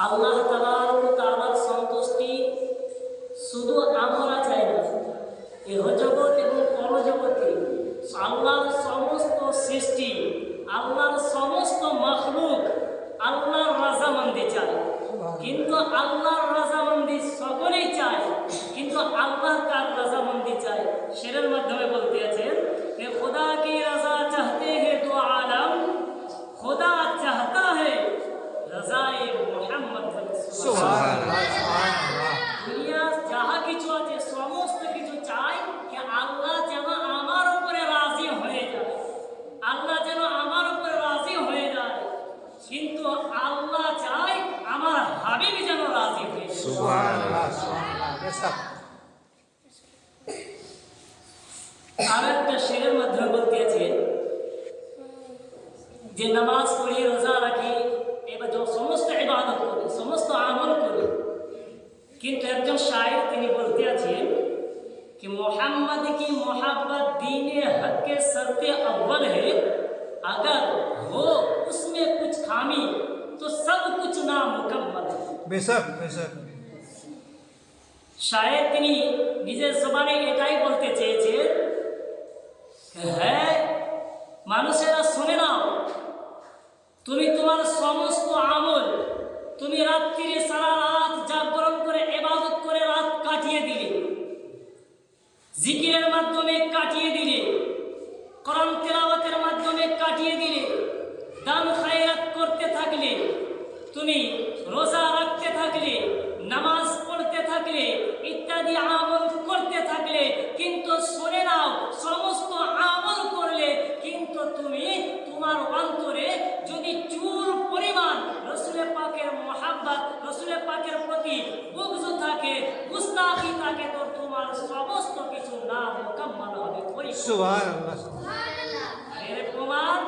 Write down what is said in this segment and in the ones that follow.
আল্লাহ তাআলার সন্তুষ্টি শুধু আমরা চাই না, এহ জগৎ এবং পরজগতে একটা শেরের মাধ্যমে বলতে আছে যে নামাজ পড়ি, রোজা রাখি, এবার সমস্ত ইবাদত করি, সমস্ত আমল করি, কিন্তু একজন শায়ের তিনি বলতে আছেন कि मोहम्मद की मोहब्बत दीन हक के शर्ते अव्वल है, अगर हो उसमें कुछ खामी तो सब कुछ नामुकम्मल है। बेशक बेशक शायद তিনি নিজের জবানে এটাই বলতে চেয়েছে, হ্যাঁ মানুষেরা শুনে নাও, তুমি তোমার সমস্ত আমল, তুমি রাত্রিরে সারা রাত জাগরণ করে ইবাদত করে রাত কাটিয়ে দিলে, জিকিরের মাধ্যমে কাটিয়ে দিলে, কোরআন তেলাওয়াতের মাধ্যমে কাটিয়ে দিলে, দান খায়রাত করতে থাকলে, তুমি রোজা রাখতে থাকলে, নামাজ পড়তে থাকলে, ইত্যাদি আমল করতে থাকলে, কিন্তু শুনে নাও সমস্ত আমল করলে, কিন্তু তুমি তোমার অন্তরে যদি চুল পরিমাণ রসুলের পাকের মোহাব্বত, রসুলের পাকের প্রতি বুগজ থাকে, গুস্তাখি থাকে, তো তোমার সমস্ত কিছু নামুকাম্মাল হবে। সুবহানাল্লাহ। এর প্রমাণ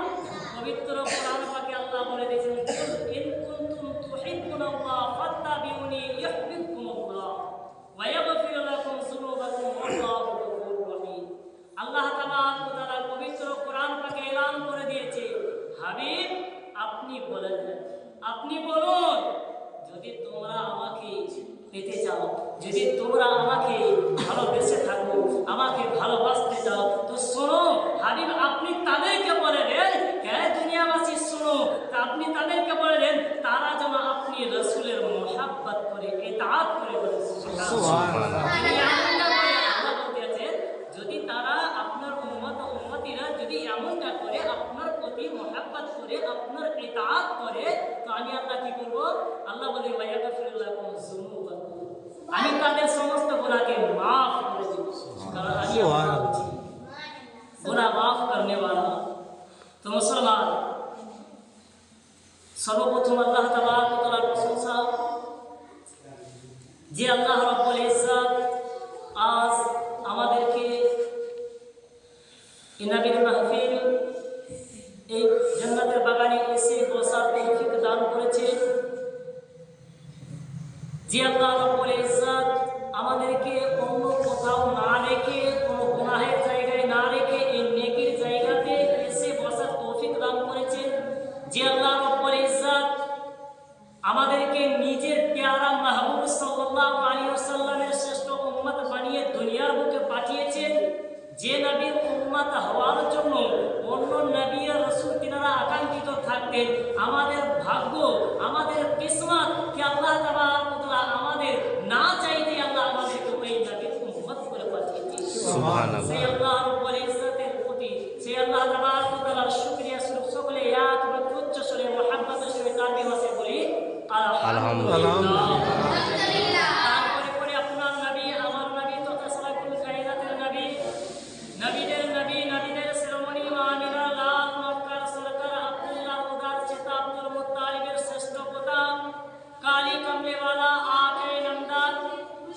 পবিত্র কোরআন পাকে আল্লাহ বলে দিয়েছেন, ইন কুনতুম তুহিব্বুনাল্লাহ ফাত্তাবিউনি ইউহিব্বুকুমুল্লাহ ওয়া ইয়াগফির লাকুম যুনুবাকুম ওয়াল্লাহু গফুরুর রহিম। আল্লাহ তাবারক ওয়া তাআলা পবিত্র কোরআন পাকে এলান করে দিয়েছে, হাবিব আপনি বলেন, আপনি বলুন, যদি তোমরা আমাকে পেতে চাও, যদি তোমরা আমাকে ভালোবেসে থাকো, আমাকে ভালোবাসতে চাও, তো শোনো হাবিব, আপনি তাদেরকে বলে দেন, হ্যাঁ দুনিয়াবাসী শোনো, তা আপনি তাদেরকে বলে দেন তারা যেন আপনি রসুলের মোহাব্বত করে, ইতাআত করে বলে। যদি তারা আপনার উম্মত ও উম্মতিরা যদি এমনটা করে, আপনার প্রতি মোহাব্বত করে, আপনার ইতাআত করে, তো আমি আল্লাহ কি করবো? আল্লাহ বলে ওয়া ইয়াগফির লাকুম যুনুবাকুম, আমি তাদের সমস্ত গুনাহকে মাফ করে দেব, কারণ আমি গুনাহ মাফ করনে वाला। তো মুসলমান, সর্বপ্রথম আল্লাহ তাবারক ওয়া তাআলার প্রশংসা, যে আল্লাহ রাব্বুল ইজ্জত আজ আমাদেরকে এই নবীর মাহফিল, এই জান্নাতের বাগানে এসে বসার তৌফিক দান করেছে। যে আল্লাহ রাব্বুল ইজ্জত আমাদেরকে অন্য কোথাও না রেখে, কোনো গুনাহের জায়গায় না রেখে, এই নেকির জায়গাতে এসে বসার তৌফিক দান করেছেন। যে আল্লাহ রাব্বুল ইজ্জত আমাদেরকে নিজের প্যারা মাহবুব সাল্লাল্লাহু আলাইহি ওয়াসাল্লামের শ্রেষ্ঠ উম্মত বানিয়ে দুনিয়ার বুকে পাঠিয়েছেন, যে নবীর উম্মত হওয়ার জন্য অন্য নবী আর রাসূল তিনারা আকাঙ্ক্ষিত থাকতেন। আমাদের ভাগ্য, আমাদের কিসমত কি আল্লাহ তাবারক ওয়া তাআলা আমাদের না চাইতে আল্লাহ আমাদেরকে ওই নবীর উম্মত করে পাঠিয়েছেন। সুবহানাল্লাহ। সেই আল্লাহ রাব্বুল ইজ্জতের প্রতি, সেই আল্লাহ তাবারক ওয়া তাআলার শুকরিয়া স্বরূপ সকলে এক বাক্যে উচ্চ স্বরে মুহাব্বতের সহিত তাকবীর ওয়াসে বলি আলহামদুলিল্লাহ। তারপরে পরে আপনার নবী, আমার নবী তথা সালাতুল কায়নাতের নবী, নবীদের নবী, নবীদের শিরোমণি আমিনা লাল মক্কার সরকার আব্দুল্লাহ উদার চেতা আব্দুল মুত্তালিবের শ্রেষ্ঠ পিতা, কালী কমলেওয়ালা আকে নমদান,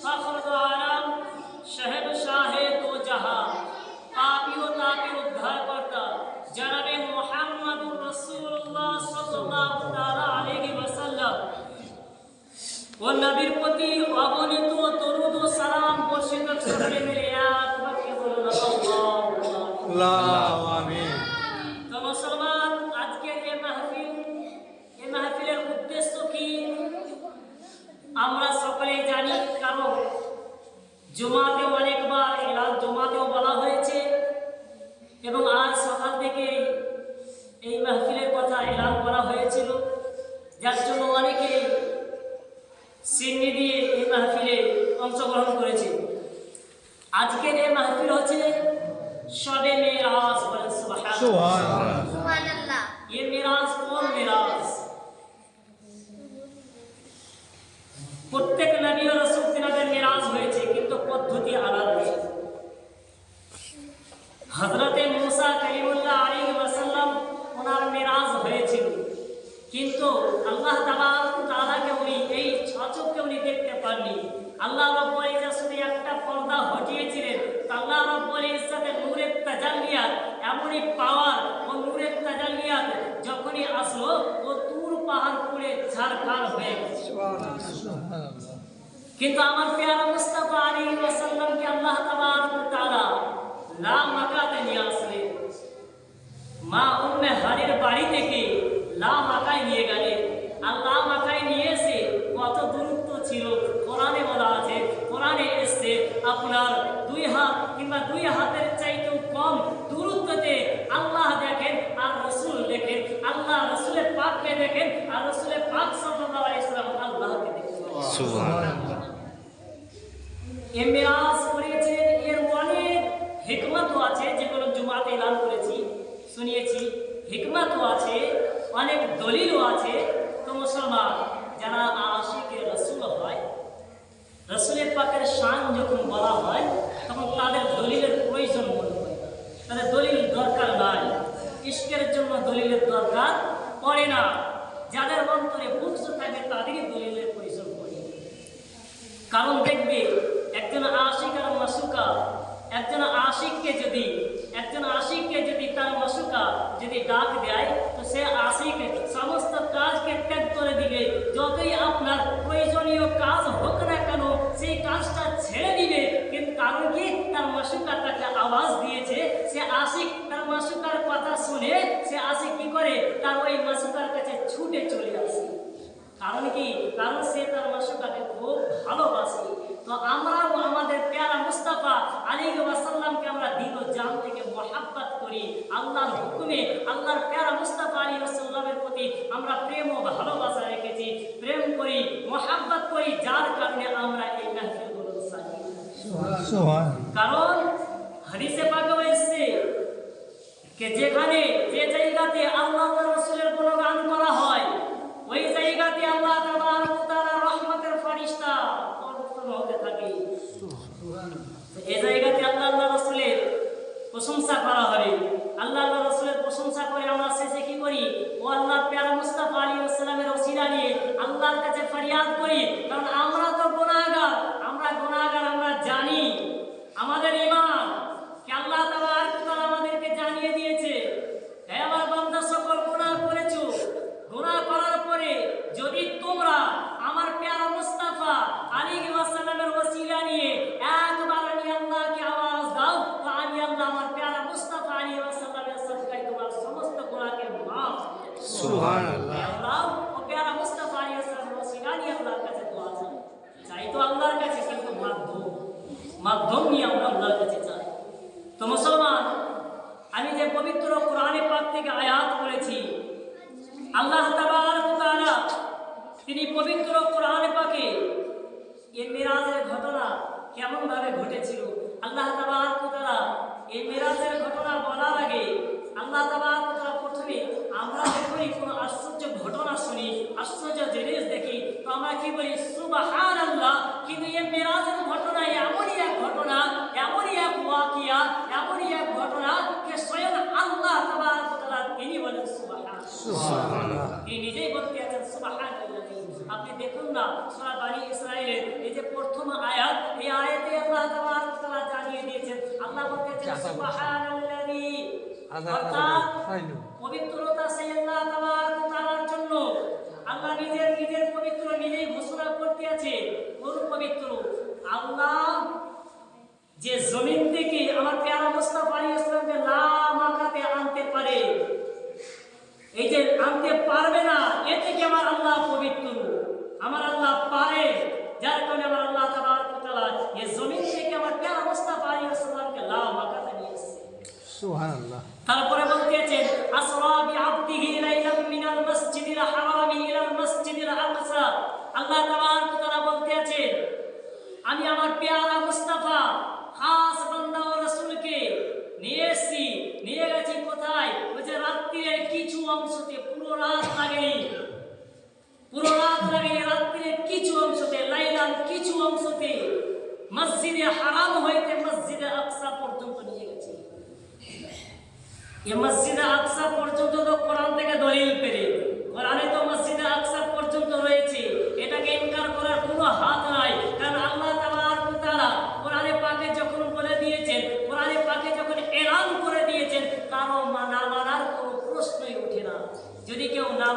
ফখর দো আলম, শহদ শাহে দো জাহাঁ, পাপী ও তাপীর উদ্ধারকর্তা জনাবে মুহাম্মদুর রাসূলুল্লাহ সাল্লাল্লাহু তাআলা আলাইহি ওয়াসাল্লাম, ও নবীর প্রতি অগণিত দরুদ ও সালাম বর্ষিত করে মিলে এক বাক্যে বলুন আল্লাহু আমিন। তো মুসলমান, আজকের এই মাহফিলের উদ্দেশ্য কি আমরা সকলেই জানি, কারণ জুমাতে অনেকবার এলান, জুমাতেও বলা হয়েছে এবং আজ সকাল থেকে এই মাহফিলের কথা এলান করা হয়েছিল, যার জন্য অনেকে সিন্নি দিয়ে এই মাহফিলে অংশগ্রহণ করেছে। আজকের এই মাহফিল হচ্ছে শবে মেরাজ, বলেন সুবহানাল্লাহ। ये মেরাজ কোন মেরাজ? প্রত্যেক নবী ও রাসূল তিনাদের মেরাজ হয়েছে, কিন্তু পদ্ধতি আলাদা। হযরতে মুসা কালিমুল্লাহ আলাইহি ওয়াসাল্লাম ওনার মেরাজ হয়েছিল, কিন্তু আল্লাহ তাবারক ওয়া তাআলাকে উনি এই ছচককে উনি দেখতে পাননি। আল্লাহ রাব্বুল ইজ্জত শুধু একটা পর্দা হটিয়েছিলেন, আল্লাহ রাব্বুল ইজ্জতের নূরের তাজাল্লি আলমিক পাওয়ার ও নূরের তাজাল্লিয়াত যখনই আসলো ও তুর পাহাড় পুড়ে ছারখার হয়ে গেছে। কিন্তু আমার পেয়ারা মুস্তাফা আলাইহি ওয়াসাল্লামকে আল্লাহ তাবারক ওয়া তাআলা লা মাকাতে নিয়ে আসলেন। মা উম্মে হানির বাড়ি থেকে লা মাকায় নিয়ে গেলেন। আর লা মাকায় নিয়ে এসে কত দূরত্ব ছিল কোরআনে বলা আছে, কোরআনে এসছে আপনার 2 হাত কিংবা 2 হাতের চাইতেও কম দূরত্বতে আল্লাহ দেখেন আর রাসূল দেখেন, আল্লাহ রাসূলের পাককে দেখেন আর রাসূলের পাক সাল্লাল্লাহু আলাইহি ওয়াসাল্লাম আল্লাহকে দেখেন। সুবহানাল্লাহ। এ মিরাজ করেছেন, এর অনেক হিকমতও আছে যেগুলো জুমাতে এলান করেছি, শুনিয়েছি। হিকমতও আছে, অনেক দলিলও আছে। তো মুসলমান যারা আশিকে রাসূল হয়, রাসূলের পাকের শান যখন বলা হয় তখন তাদের দলিলের প্রয়োজন মনে হয় না, তাদের দলিল দরকার নাই। ইশকের জন্য দলিলের দরকার পড়ে না। যাদের অন্তরে বুঝ থাকে তাদেরই দলিলের প্রয়োজন পড়ে। কারণ দেখবে একজন আশিক আর মাসুকা, একজন আশিককে যদি তার মাসুকা যদি ডাক দেয় তো সে আশিক সমস্ত কাজকে ত্যাগ করে দিবে। যতই আপনার প্রয়োজনীয় কাজ হোক না কেন সেই কাজটা ছেড়ে দিবে। কিন্তু কারণ কি, তার মাসুকা তাকে আওয়াজ দিয়েছে। সে আশিক তার মাসুকার কথা শুনে সে আশিক কি করে, তার ওই মাসুকার কাছে ছুটে চলে আসে। কারণ কি, কারণ সে তার মাসুকাকে খুব ভালোবাসে। তো আমরাও আমাদের প্যারা মুস্তাফা আলাইহি ওয়াসাল্লামকে আমরা দিল জান থেকে মহাব্বত করি। আল্লাহর হুকুমে আল্লাহর প্যারা মুস্তাফা আলাইহি ওয়াসাল্লামের প্রতি আমরা প্রেম ও ভালোবাসা রেখেছি, প্রেম করি, মহাব্বত করি, যার কারণে আমরা এই মাহফিলগুলো সাজি। কারণ হাদিসে পাকে এসেছে যে যেখানে যে জায়গাতে আল্লাহ ও রাসূলের গুণগান করা হয় ওই জায়গাতে আল্লাহ তাবারক ওয়া তাআলা রহমতের ফেরেশতা অবতীর্ণ হতে থাকে। এই জায়গাতে আল্লাহ রাসূলের প্রশংসা করা হবে। আল্লাহ রাসূলের প্রশংসা করে আমরা শেষে কি করি, ও আল্লাহ প্যারা মুস্তাফা আলাইহিস সালামের ওসিলা নিয়ে আল্লাহর কাছে ফরিয়াদ করি। কারণ আমরা তো গুনাহগার, আমরা জানি আমাদের ঈমান কি আল্লাহ তাবারক ওয়া তাআলা আমাদেরকে জানিয়ে দিয়েছে, হে আমার বান্দা সকল গুনাহ করেছো। গুনাহ করার পরে যদি তোমরা আমার প্যারা মুস্তাফা আলাইহি ওয়াসাল্লামের ওসিলা নিয়ে একবার আমি আল্লাহকে আওয়াজ দাও, তো আমি আল্লাহ আমার প্যারা মুস্তাফা আলাইহি ওয়াসাল্লামের সাদকায় তোমার সমস্ত গুনাহকে maaf করে দেব। সুবহানাল্লাহ। আল্লাহ ও প্যারা মুস্তাফা আলাইহি ওয়াসাল্লামের ওসিলা নিয়ে আল্লাহর কাছে দোয়া চাই তো আল্লাহর কাছে, কিন্তু মাধ্যম নিয়ে আমরা আল্লাহর কাছে চাই। তো মুসলমান, আমি যে পবিত্র কোরআনে পাক থেকে আয়াত পড়েছি, আল্লাহ তাবারক ওয়া তাআলা তিনি পবিত্র কোরআনে পাকে এই মিরাজের ঘটনা কেমন ভাবে ঘটেছিল, আল্লাহ তাবারক ওয়া তাআলা এই মিরাজের ঘটনা বলার আগে আল্লাহ তাবারক ওয়া তাআলা প্রথমে আমরা যখনই কোনো আশ্চর্য ঘটনা শুনি, আশ্চর্য জিনিস দেখি, তো আমরা কি বলি সুবহানাল্লাহ। কিন্তু এই মিরাজের ঘটনা এমনই এক ঘটনা, এমনই এক ওয়াকিয়া, এমনই এক ঘটনা যে স্বয়ং আল্লাহ তাবারক ওয়া তাআলা তিনি বলেন সুবহানাল্লাহ। তিনি নিজেই বলতে আছেন সুবহানাল্লাহ। আপনি দেখুন না সূরা বনী ইসরাঈলের এই যে প্রথম আয়াত, এই আয়াতে আল্লাহ তাবারক ওয়া তাআলা জানিয়ে দিয়েছেন, আল্লাহ বলতেছেন সুবহানাল্লাহি, অর্থাৎ পবিত্রতা সেই আল্লাহ তাবারক ওয়া তাআলার জন্য। আল্লাহ নিজের পবিত্র নিজেই ঘোষণা করতে আছে, কোন পবিত্র আল্লাহ যে জমিন থেকে আমার প্যারা মুস্তাফা আলাইহিস সালামকে লা মাকাতে আনতে পারে, এই যে আনতে পারবে না, এ থেকে আমার আল্লাহ পবিত্র, আমার আল্লাহ পারে। যার কারণে আমার আল্লাহ তাবারক ওয়া তাআলা এই জমিন থেকে আমার প্যারা মুস্তাফা আলাইহিস সালামকে লা মাকাতে নিয়ে এসেছে। সুবহানাল্লাহ। তারপরে বলতেছেন আসরা বিআবদিহি লাইলাম মিনাল মাসজিদিল হারামি ইলাল মাসজিদিল আকসা। আল্লাহ তাবারক ওয়া তাআলা বলতেছেন আমি আমার প্যারা মুস্তাফা খাস বান্দা ও রাসূলকে নিয়ে গেছি কোথায়, ওই যে রাত্রির কিছু অংশতে, পুরো রাত লাগেনি, রাত্রির কিছু অংশতে, লাইলার কিছু অংশতে মসজিদে হারাম হইতে মসজিদে আকসা পর্যন্ত নিয়ে গেছি। এই মসজিদে আকসা পর্যন্ত তো কোরআন থেকে দলিল পেলে, কোরআনে তো মসজিদে আকসা পর্যন্ত রয়েছে, এটাকে ইনকার করার কোনো হাত নাই। কারণ আল্লাহ তাবারক ওয়া তাআলা কোরআনে পাকে যখন বলে দিয়েছেন, কোরআনে পাকে যখন এলান করে দিয়েছেন, কারো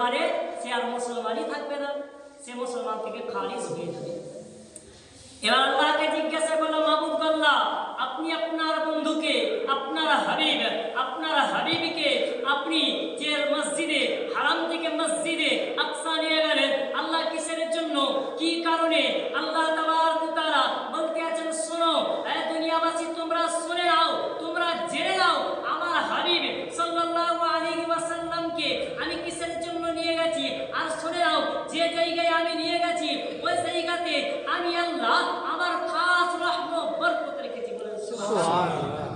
মানে সে আর মুসলমানই থাকবে না, সে মুসলমান থেকে খারিজ হয়ে যাবে। এবার আল্লাহকে জিজ্ঞাসা করলো, মাবুদ আল্লাহ, আপনি আপনার বন্ধুকে, আপনার হাবিবকে আপনি যে মসজিদে হারাম থেকে মসজিদে আকসা নিয়ে গেলেন, আল্লাহ কিসের জন্য, কি কারণে? আল্লাহ তাবারক ওয়া তাআলা বলতে আছেন, শোনো এ দুনিয়াবাসী, তোমরা শুনে নাও, তোমরা জেনে নাও, আমার হাবিব সাল্লাল্লাহু আলাইহি ওয়াসাল্লামকে আমি কিসের জন্য নিয়ে গেছি। আর শুনে নাও, যে জায়গায় আমি নিয়ে গেছি ওই জায়গাতে আমি আল্লাহ আমার খাস রহমত বরকত রেখেছি। বলেন সুবহানাল্লাহ।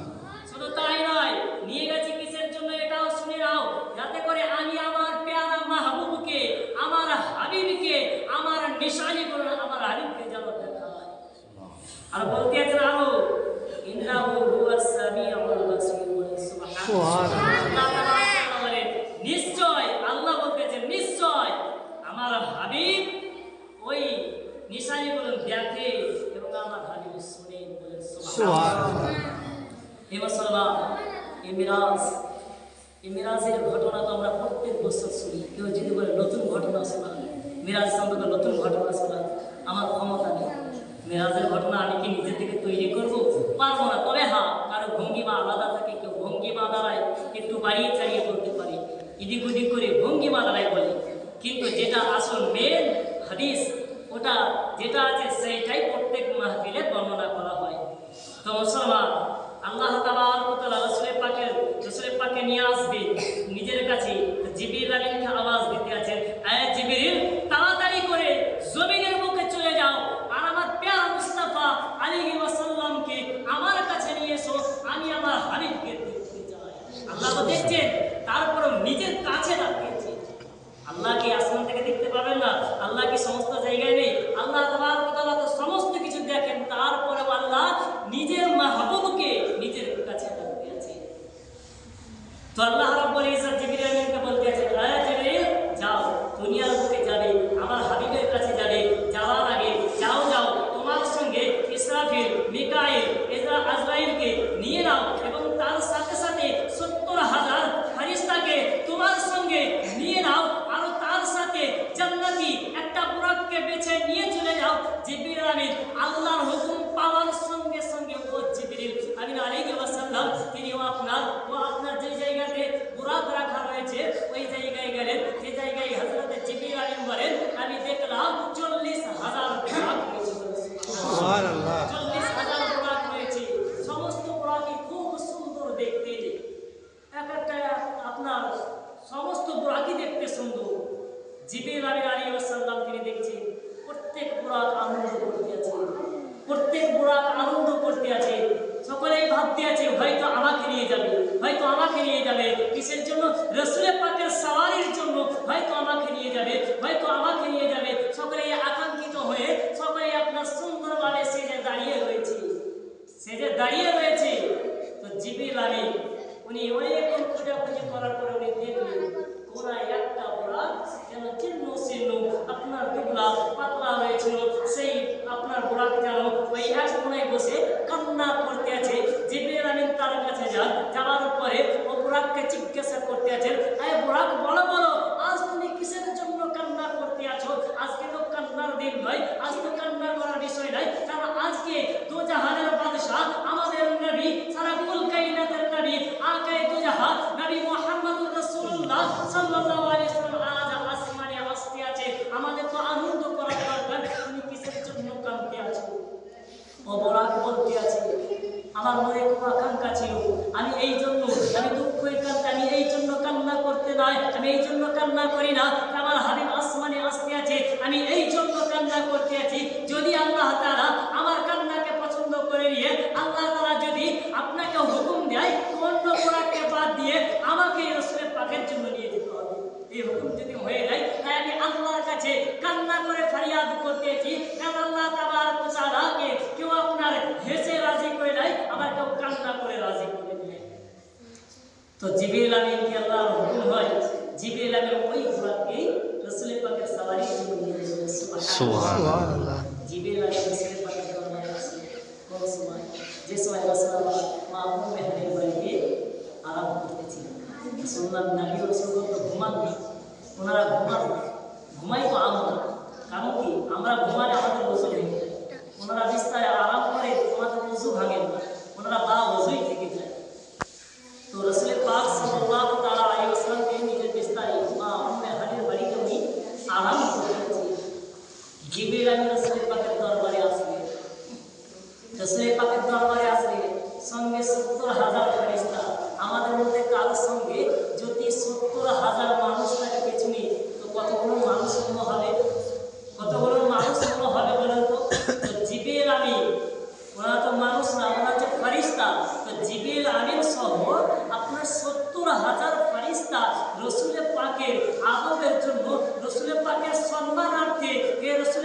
শুধু তাই নয়, নিয়ে গেছি কিসের জন্য এটাও শুনে নাও, যাতে করে আমি আমার প্যারা মাহবুবকে, আমার হাবিবকে, আমার নিশানি করে আমার হাবিবকে যেন দেখাই। আর বলতে আছেন আরো, ইন্নাহু হুয়াস সামিউল বাসীর। বলেন সুবহানাল্লাহ। নিশ্চয়, আল্লাহ বলতেছেন নিশ্চয় আমার হাবিব ওই নিশানিগুলো দেখে এবং আমার হাবিব শুনে। বলেন সুবহানাল্লাহ। হে মুসলমান, এই মিরাজের ঘটনা তো আমরা প্রত্যেক বছর শুনি। কেউ যদি বলে নতুন ঘটনা শোনা, মিরাজ সম্পর্কে নতুন ঘটনা শোনা, আমার ক্ষমতা নেই। মিরাজের ঘটনা আমি কি নিজে থেকে তৈরি করবো? পারবো না। তবে হ্যাঁ, কারো ভঙ্গিমা আলাদা থাকে, কেউ ভঙ্গিমা দ্বারায় একটু বাড়িয়ে চালিয়ে বলতে পারে, এদিক ওদিক করে ভঙ্গিমা দ্বারায় বলে, কিন্তু যেটা আসল মেন হাদিস, ওটা যেটা আছে সেইটাই প্রত্যেক মাহফিলে বর্ণনা করা হয়। তো মুসলমান, আল্লাহ তাবারক ওয়া তাআলা রাসূলের পাকে নিয়ে আসবে নিজের কাছে। জিবরিল আলাইহিসসালামকে আওয়াজ দিতে আছেন, আয় জিবরিল, তাড়াতাড়ি করে জমিনের বুকে চলে যাও আর আমার প্যারা মুস্তাফা আলাইহি ওয়াসাল্লামকে আমার কাছে নিয়ে এসো, আমি আমার হাবিবকে দেখতে চাই। আল্লাহ তো দেখছেন, তারপরও নিজের কাছে রাখতেছে। আল্লাহ কি আসমান থেকে দেখতে পাবেন না? আল্লাহ কি সমস্ত জায়গায় নেই? আল্লাহ তাবারক ওয়া তাআলা তো সমস্ত কিছু দেখেন, তারপরেও আল্লাহ নিজের মাহবুবকে নিজের কাছে রাখতে আছে। তো আল্লাহ রাব্বুল ইজ্জত জিবরিল আমিনকে বলতে আছেন, আয় জিবরিল, যাও দুনিয়ার বুকে যাবে, আমার হাবিবের কাছে যাবে। যাওয়ার আগে যাও তোমার সঙ্গে ইসরাফিল, মিকাইল, আজরাইলকে নিয়ে নাও এবং তার সাথে সাথে 70,000 ফেরেশতাকে তোমার সঙ্গে নিয়ে নাও। আর তার সাথে জান্নাতি একটা বুরাককে বেছে নিয়ে চলে যাও। জিবরিল আমিন আল্লাহর হুকুম পাওয়ার সঙ্গে সঙ্গে ও জিবরিল আমিন আলাইহি ওয়াসাল্লাম তিনিও আপনার যে জায়গাতে বুরাক রাখা রয়েছে ওই জায়গায় গেলেন। যে জায়গায় হযরত জিবরিল আমিন বলেন, আমি দেখলাম 40,000 বুরাক রয়েছে। সুবহানাল্লাহ। 40,000 বুরাক রয়েছে। সমস্ত বুরাকই খুব সুন্দর দেখতে, একটা আপনার সমস্ত বুরাকই দেখতে সুন্দর। জিবরিল আমিন আলাইহিস সালাম তিনি দেখছেন প্রত্যেক বুরাক আনন্দ করতে আছে, প্রত্যেক বুরাক আনন্দ করতে আছে। সকলেই ভাবতে আছে হয়তো আমাকে নিয়ে যাবে, হয়তো আমাকে নিয়ে যাবে। কিসের জন্য? রাসূলের পাকের সওয়ারির জন্য। হয়তো আমাকে নিয়ে যাবে, হয়তো আমাকে নিয়ে যাবে। সকলেই আকাঙ্ক্ষিত হয়ে সকলেই আপনার সুন্দরভাবে সেজে দাঁড়িয়ে রয়েছে। তো জিবরিল আমিন উনি অনেকক্ষণ খোঁজাখুঁজি করার পরে উনি দেখলেন কোনায় একটা বুরাক যেন চিহ্ন আপনার দুবলা পাতলা হয়েছিল, সেই আপনার বুরাক যেন ওই এক কোনায় বসে কান্না করতে আছে। জিবরিল আমিন তার কাছে যাওয়ার পরে ও বুরাককে জিজ্ঞাসা করতে আছেন, আরে বুরাক, বলো আজ তুমি কিসের জন্য কান্না করতে আছো? আজকে তো কান্নার দিন নয়, আজ তো কান্না করার বিষয় নয়। কারণ আজকে দু জাহানের বাদশা আমাদের নবী, সারা কুল কায়নাতের নবী, আকায়ে দু জাহান নবী মুহাম্মদুর রাসূলুল্লাহ সাল্লাল্লাহু আলাইহি ওয়াসাল্লাম আজ আসমানে আসতে আছে। আমাদের তো আনন্দ করার দরকার, তুমি কিসের জন্য কাঁদতে আছো? ও বুরাক বলতে আছে, আমার মনে খুব আকাঙ্ক্ষা ছিল, আমি এই জন্য আমি দুঃখের কান্না, আমি এই জন্য কান্না করতে নয়, আমি এই জন্য কান্না করি না। আমার হাবিব আসমানে আসতে আছে, আমি এই জন্য কান্না করতে আছি। যদি আল্লাহ তাআলা আমার কান্নাকে পছন্দ করে নিয়ে আল্লাহ তাআলা যদি আপনাকে হুকুম দেয় অন্য বুরাককে বাদ দিয়ে আমাকে রাসূলের পাকের জন্য নিয়ে যেতে হবে, এই হুকুম যদি হয়ে যায়, তাই আমি আল্লাহর কাছে কান্না করে ফরিয়াদ করতেছি। কারণ আল্লাহ তাবারক ওয়া তাআলাকে কেউ আপনার হেসে রাজি করে দেয়, আবার কেউ কান্না করে রাজি করে দেয়। তো জিবরিল আমিনকে আল্লাহর হুকুম হয়, জিবরিল আমিন ওই বুরাককে রাসূলের পাকের সওয়ারির জন্য নিয়ে গেলেন। সুবহানাল্লাহ। জিবরিল আমিন রাসূলের পাকের দরবারে আসে কোন সময়, যে সময় রাসূলুল্লাহ মা উম্মে হানির বাড়িতে আরাম করতেছিলেন। শুনলাম নবী রাসূল তো ঘুমাননি, ওনারা ঘুমাই তো আমরা, কারণ কি আমরা ঘুমালে আমাদের ওযু ভেঙে যায়। ওনারা বিস্তারে আরাম করে, ওনাদের ওযু ভাঙে না, ওনারা বা ওযুই থেকে যায়। তো রাসূল পাক সাল্লাল্লাহু তাআলা আলাইহি ওয়াসাল্লামকে নিজের বিস্তারে মা উম্মে হানির বাড়িতে উনি আরাম করতেছেন। জিবরিল আমিন রাসূল পাকের দরবারে আসলেন। রাসূল পাকের দরবারে আসলে সঙ্গে ৭০,০০০ ফেরেশতা। আমাদের মধ্যে কারো সঙ্গে যদি ৭০,০০০ মানুষ থাকে পেছনে, তো কতগুলো মানুষ মনে হবে? কতগুলো মানুষ মনে হবে বলেন তো? তো জিবরিল আমিন ওনারা তো মানুষ না, ওনারা হচ্ছে ফেরেশতা। তো জিবরিল আমিন সহ আপনার ৭০,০০০ ফেরেশতা রাসূল পাকের আদবের জন্য, রাসূল পাকের সম্মানার্থে, রাসূল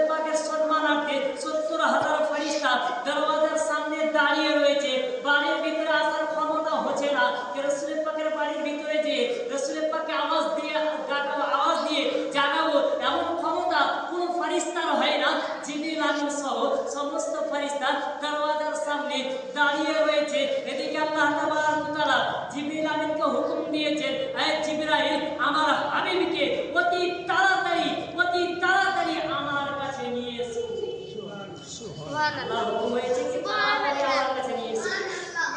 পাকের সম্মানার্থে ৭০,০০০ ফেরেশতা দরওয়াজার সামনে দাঁড়িয়ে রয়েছে। বাড়ির ভিতরে আসার ক্ষমতা হচ্ছে না। রাসূল পাকের বাড়ির ভিতরে যে রাসূল পাককে আওয়াজ দিয়ে জাগাবো এমন ক্ষমতা কোনো ফেরেশতার হয় না। জিবরিল আমিন সহ সমস্ত ফেরেশতা দরওয়াজার সামনে দাঁড়িয়ে রয়েছে। এদিকে আল্লাহ তাবারক ওয়া তাআলা জিবরিল আমিনকে হুকুম দিয়েছেন, হে জিবরাইল, আমার হাবিবকে অতি তাড়াতাড়ি আমার কাছে নিয়ে এসো। সুবহানাল্লাহ। হুকুম হয়েছে কি তাড়াতাড়ি আমার কাছে নিয়ে এসো।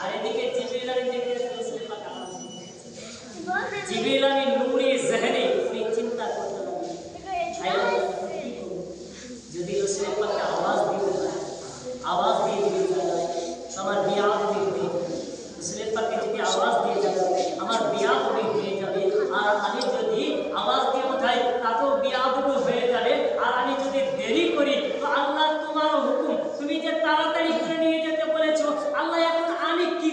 আর এদিকে জিবরিল আমিন দেখে রাসূল পাক আওয়াজ দিয়েছে। জিবরিল আমিন নূরে জহনে উনি চিন্তা করতে লাগলেন, যদি রাসূল পাককে আওয়াজ দিয়ে দিবে আমার বিয়া হয়ে যাবে। রাসূল পাককে যদি আওয়াজ দিয়ে যাবে আমার বিয়া হয়ে যাবে। আর আমি যদি আওয়াজ দিয়ে উঠাই তাতেও বিয়া হয়ে যাবে। আর আমি যদি দেরি করি তো আল্লাহ তোমার হুকুম, তুমি যে তাড়াতাড়ি করে নিয়ে যেতে বলেছো, আল্লাহ এখন আমি কি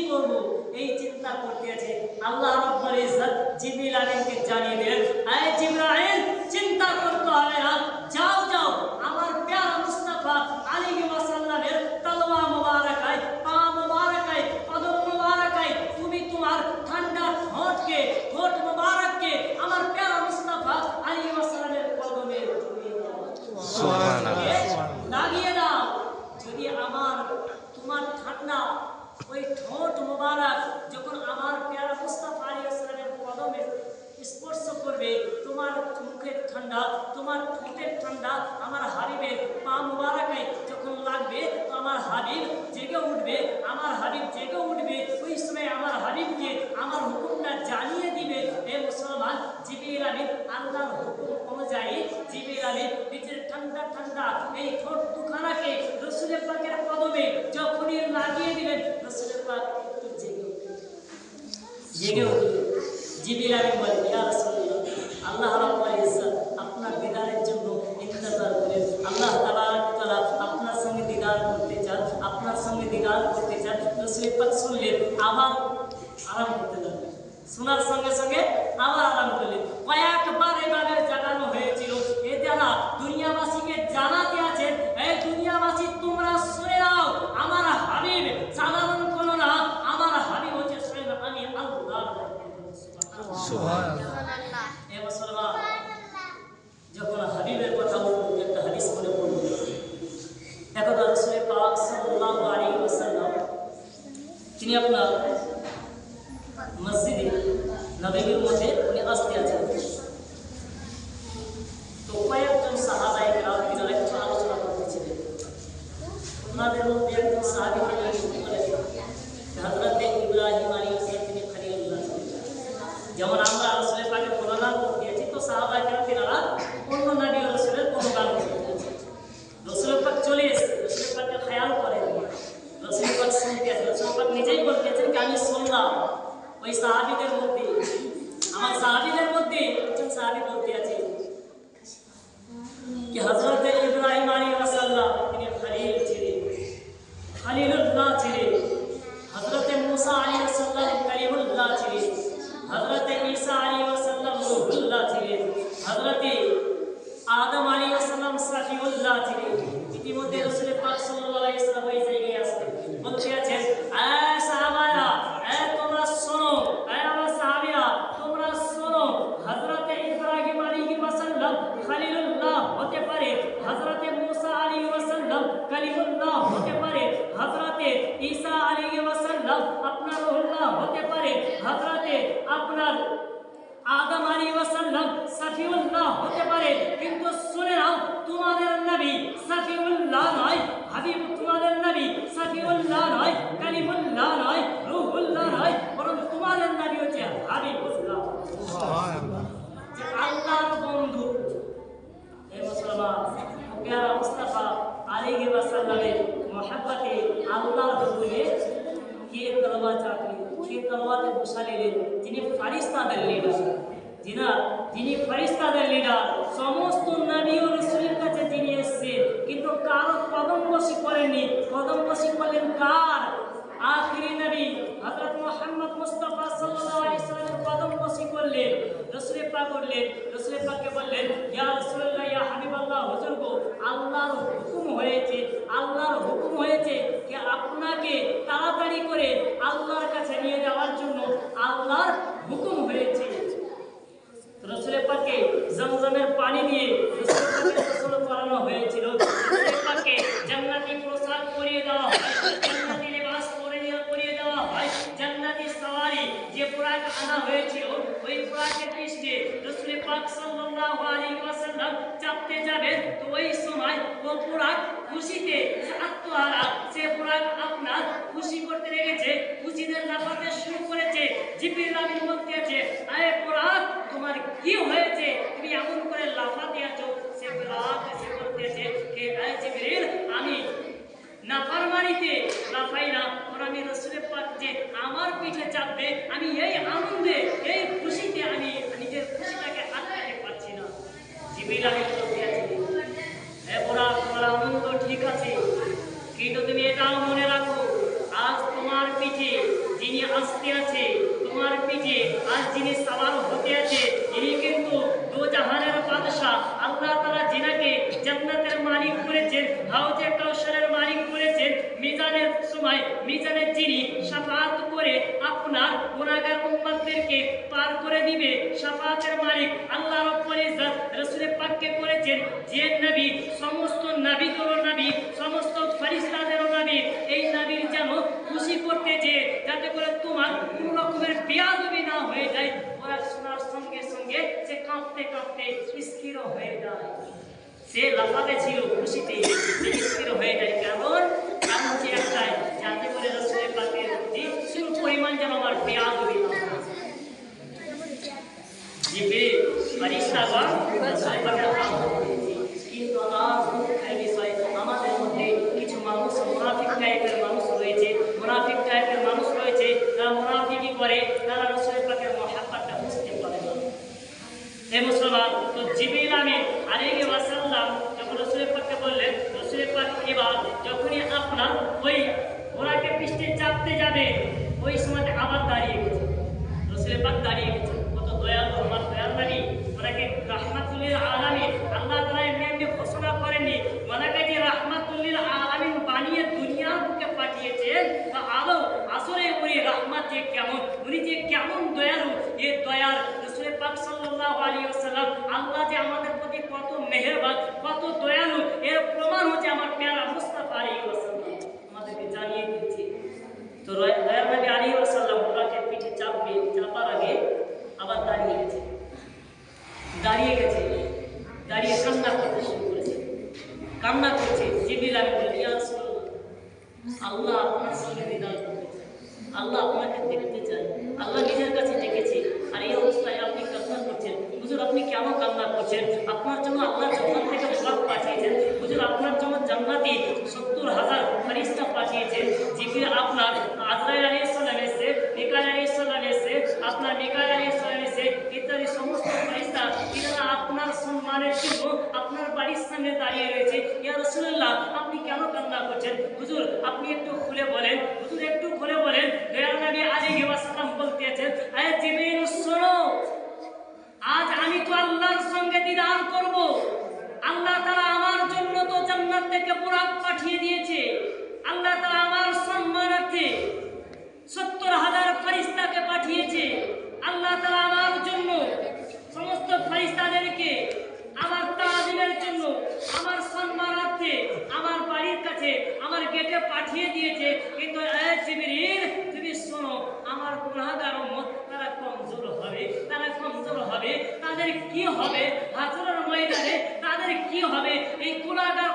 করব? এই চিন্তা করতে আছে। আল্লাহ রাব্বুল ইজ্জত জিবরিল আমিনকে জানিয়ে দিলেন, হে জিবরাইল, চিন্তা করতে হবে না, যাও আমার প্যারা মুস্তাফা আলাইহি ওয়াসাল্লামের তালওয়া মুবারাকায়, পা মুবারাকায়, কদম মুবারাকায় তুমি তোমার ঠান্ডা ঠোঁট মুবারককে আমার প্যারা মুস্তাফা আলাইহি ওয়াসাল্লামের কদমে লাগিয়ে দাও। যদি তোমার ঠান্ডা ওই ঠোঁট মুবারক যখন আমার প্যারা মুস্তাফা আলাইহিস সালামের কদমে স্পর্শ করবে, তোমার মুখের ঠান্ডা, তোমার ঠোঁটের ঠান্ডা আমার হাবিবের পা মুবারকে যখন লাগবে, তো আমার হাবিব জেগে উঠবে। ওই সময় আমার হাবিবকে আমার হুকুমটা জানিয়ে দিবে। হে মুসলমান, জিবরিল আমিন আল্লাহর হুকুম অনুযায়ী জিবরিল আমিন নিজের ঠান্ডা এই ঠোঁট দুখানাকে রাসূল পাকের কদমে যখনই লাগিয়ে দিলেন, রাসূল পাক একটু জেগে উঠলেন। জিবরিল আমিন বলেন, ইয়া রাসূলুল্লাহ, আল্লাহ রাব্বুল ইজ্জত আপনার দিদারের জন্য ইন্তজার করেন। আল্লাহ তাবারক ওয়া তাআলা আপনার সঙ্গে দিদার করতে চান। রাসূল পাক শুনলেন, আবার আরাম করতে লাগলেন। শোনার সঙ্গে সঙ্গে আবার আরাম করলেন। কয়েকবার এভাবে জানানো হয়েছিল। এ দ্বারা দুনিয়াবাসীকে জানাতে আছেন, এই দুনিয়াবাসী তোমরা শুনে নাও, আমার হাবিব সাধারণ কোনো না, আমার হাবিব হচ্ছে স্বয়ং আমি আল্লাহ। সুবহানাল্লাহ। এ মুসলমান, যখন হাবিবের কথা বলবো একটা হাদিস মনে পড়লো। একদা রাসূল পাক সাল্লাল্লাহু আলাইহি ওয়াসাল্লাম তিনি আপনার মসজিদে নববীর মধ্যে উনি আসতে আছেন। তো কয়েকজন সাহাবায়ে কেরাম তিনারা কিছু আলোচনা করতেছিলেন। ওনাদের মধ্যে একজন সাহাবী বলেন, হযরত ইব্রাহিম আলাইহিস সালাম তিনি খলিলুল্লাহ ছিলেন। যেমন আমরা রাসূল পাকের গুণগান করতেছি, তো সাহাবায়ে কেরাম তিনারা অন্য নবী ও রাসূলের গুণগান করতেছেন। রাসূল পাক চলে এসেছে, রাসূল পাককে খেয়াল করেন, রাসূল পাক শুনতে আছেন। রাসূল পাক নিজেই বলতেছেন যে আমি শুনলাম ওই সাহাবীদের মধ্যে, আমার সাহাবীদের মধ্যে একজন সাহাবী বলতে আছে कि हजरत इब्राहिम अलैहिस्सलाम তিনি খলিল ছিলেন, খলিলুল্লাহ ছিলেন। হযরত মুসা अलैहिस्सलाम কালিমুল্লাহ ছিলেন। হযরত ঈসা अलैहिस्सलाम রূহুল্লাহ ছিলেন। হযরত আদম अलैहिस्सलाम সফিউল্লাহ ছিলেন। ইতিমধ্যে রাসূল পাক সাল্লাল্লাহু আলাইহি ওয়াসাল্লাম ওই জায়গায় আসলেন, বলতে আছেন, এ সাহাবারা, এ তোমরা শোনো, এ আমার কে তলবা চাকরি, কে তলবাতে বসালেন, যিনি ফারিস্তাদের লিডার, যিনি ফারিস্তাদের লিডার, সমস্ত নবী ও রাসূলের কাছে যিনি এসেছেন, কিন্তু কারো কদম বসি করেননি। কদম বসি করলেন কার? আখিরি নবী হযরত মুহাম্মদ মুস্তাফা সাল্লাল্লাহু আলাইহি ওয়াসাল্লামের কদম বসি করলেন। রাসূল পাক বললেন, রাসূল পাককে বললেন, ইয়া রাসূলুল্লাহ, ইয়া হাবিবাল্লাহ, হুজুর গো, আল্লাহর হুকুম হয়েছে, আল্লাহর হুকুম হয়েছে যে আপনাকে তাড়াতাড়ি করে আল্লাহর কাছে নিয়ে যাওয়ার জন্য আল্লাহর হুকুম হয়েছে। রাসূল পাককে জমজমের পানি দিয়ে রাসূল পাককে গোসল করানো হয়েছিল। রাসূল পাককে জান্নাতি পোশাক পরিয়ে দেওয়া হয়, জান্নাতি লিবাস পরিয়ে দেওয়া হয়, জান্নাতি সওয়ারি যে পোশাক আনা হয়েছিল ওই পোশাকের পৃষ্ঠে রাসূল পাক সাল্লাল্লাহু আলাইহি ওয়াসাল্লাম চাপতে যাবেন। তো ওই সময় ও পোশাক খুশিতে আত্মহারা, সে পোশাক আপনার খুশি করতে লেগেছে, খুশিতে লাফাতে শুরু করেছে। জিবরিল আমিন বলতেছে, আরে পোশাক তোমার কি হয়েছে, তুমি এমন করে লাফাতে আছো? সে পোশাক এসে বলতেছে, হে আয় জিবরিল, আমি নাফরমানিতে লাফাই না, আর আমি রাসূল পাক যে আমার পিঠে চাপবে, আমি এই আনন্দে, এই খুশিতে আমি নিজের খুশিটাকে আটকাতে পারছি না। জিবরিল আমিন বলতেছে, হে পোশাক, তোমার আনন্দ ঠিক আছে, কিন্তু তুমি এটাও মনে রাখো, আজ তোমার পিঠে যিনি আসতে আছে, তোমার পিঠে আজ যিনি সওয়ার হতে আছে, ইনি কিন্তু দো জাহানের বাদশা। আল্লাহ তাআলা যিনাকে জান্নাতের মালিক করেছেন, হাউজে কাউসারের মালিক করেছেন, মিজানের সময় মিজানে যিনি শাফাআত করে আপনার গুনাহগার উম্মতদেরকে পার করে দিবে, শাফাআতের মালিক আল্লাহ রাব্বুল ইজ্জত রাসূল পাককে করেছেন, যে নবী সমস্ত নবীদের নবী, সমস্ত ফেরেশতাদের নবী, এই নবীর যেন খুশি করতে যে যাতে করে তোমার কোনো রকমের বেয়াদবি না হয়ে যায়। ওরা শোনার সঙ্গে সঙ্গে সে কাঁপতে কাঁপতে স্থির হয়ে যায়। সে লাফাতে ছিল খুশিতে, সে স্থির হয়ে যায়। কারণ যে একটাই, যাতে করে রাসূল পাকের প্রতি কোনো পরিমাণ যেন আমার বেয়াদবি না হয়। জিবরিল ফেরেশতাগণ রাসূল পাকের আমল করেছে, কিন্তু আজ দুঃখের বিষয় আমাদের মধ্যে কিছু মানুষ মুনাফিক টাইপের মানুষ রয়েছে, মুনাফিক টাইপের মানুষ রয়েছে, তারা মুনাফিকি করে, তারা রাসূল পাকের মহব্বতটা বুঝতে পারে না। হে মুসলমান, তো জিবরিল আমিন আলাইহি ওয়াসাল্লাম যখন রাসূল পাককে বললেন, রাসূল পাক এবার যখনই আপনার ওই ঘোড়াকে পৃষ্ঠে চাপতে যাবে, ওই সময় আবার দাঁড়িয়ে গেছে। রাসূল পাক দাঁড়িয়ে গেছে। কত দয়ালু আমার দয়াল নবী, ওনাকে রাহমাতুল লিল আলামিন আল্লাহ তাআলা এমনি ঘোষণা করেননি, ওনাকে যে রাহমাতুল লিল আলামিন বানিয়ে দুনিয়ার বুকে পাঠিয়েছেন, তা আলো আসলে উনি রাহমাত যে কেমন, উনি যে কেমন দয়ালু, এই দয়ার রাসূল পাক সাল্লাল্লাহু আলাইহি ওয়াসাল্লাম, আল্লাহ যে আমাদের প্রতি কত মেহেরবান, কত দয়ালু, এর প্রমাণ হচ্ছে আমার প্যারা মুস্তাফা আলাইহি ওয়াসাল্লাম আমাদেরকে জানিয়ে দিচ্ছে। তো দয়ার নবী আলাইহি ওয়াসাল্লাম ওনাকে পিঠে চাপবে, চাপার আগে আবার দাঁড়িয়ে গেছে, দাঁড়িয়ে কান্না করতে শুরু করেছে, কান্না করছে। জিবরিল আমিন বললেন, ইয়া রাসূলুল্লাহ, আল্লাহ আপনার সঙ্গে দিদার করতে চায়, আল্লাহ আপনাকে দেখতে চায়, আল্লাহ নিজের কাছে ডেকেছে, আর এই অবস্থায় আপনি কান্না করছেন। হুজুর আপনি কেন কান্না করছেন? আপনার জন্য আল্লাহ জান্নাত থেকে ফেরেশতা পাঠিয়েছেন। হুজুর আপনার জন্য জান্নাতি 70,000 ফেরেশতা পাঠিয়েছেন। জিবরিল আপনার আজরাইল আলাইহিস সালাম এসে, মিকাইল আলাইহিস সালাম এসে, আপনার মিকাইল আলাইহিস সালাম এসে, ইত্যাদি সমস্ত ফেরেশতা এরা আপনার সম্মানের জন্য আপনার বাড়ির সামনে দাঁড়িয়ে রয়েছে। ইয়া রাসূলুল্লাহ, আপনি কেন কান্না করছেন? হুজুর আপনি একটু খুলে বলেন, হুজুর একটু খুলে বলেন। দয়াল নবী আলাইহি ওয়াসাল্লাম বলতেছেন, আয় জিবরিল শোনো, আজ আমি তো আল্লাহর সঙ্গে দিদার করব। আল্লাহ তাআলা আমার জন্য তো জান্নাত থেকে বুরাক পাঠিয়ে দিয়েছে। আল্লাহ তাআলা আমার সম্মানার্থে 70,000 ফেরেশতাকে পাঠিয়েছে। আল্লাহ তাআলা আমার জন্য সমস্ত ফেরেশতাদেরকে আমার তাজিমের জন্য, আমার সম্মানার্থে আমার বাড়ির কাছে, আমার গেটে পাঠিয়ে দিয়েছে। কিন্তু এ জিবরিল, তুমি শোনো, আমার গুনাহগার উম্মত তারা কমজোর হবে, তাদের কি হবে হাসরের ময়দানে, তাদের কি হবে? এই গুনাহগার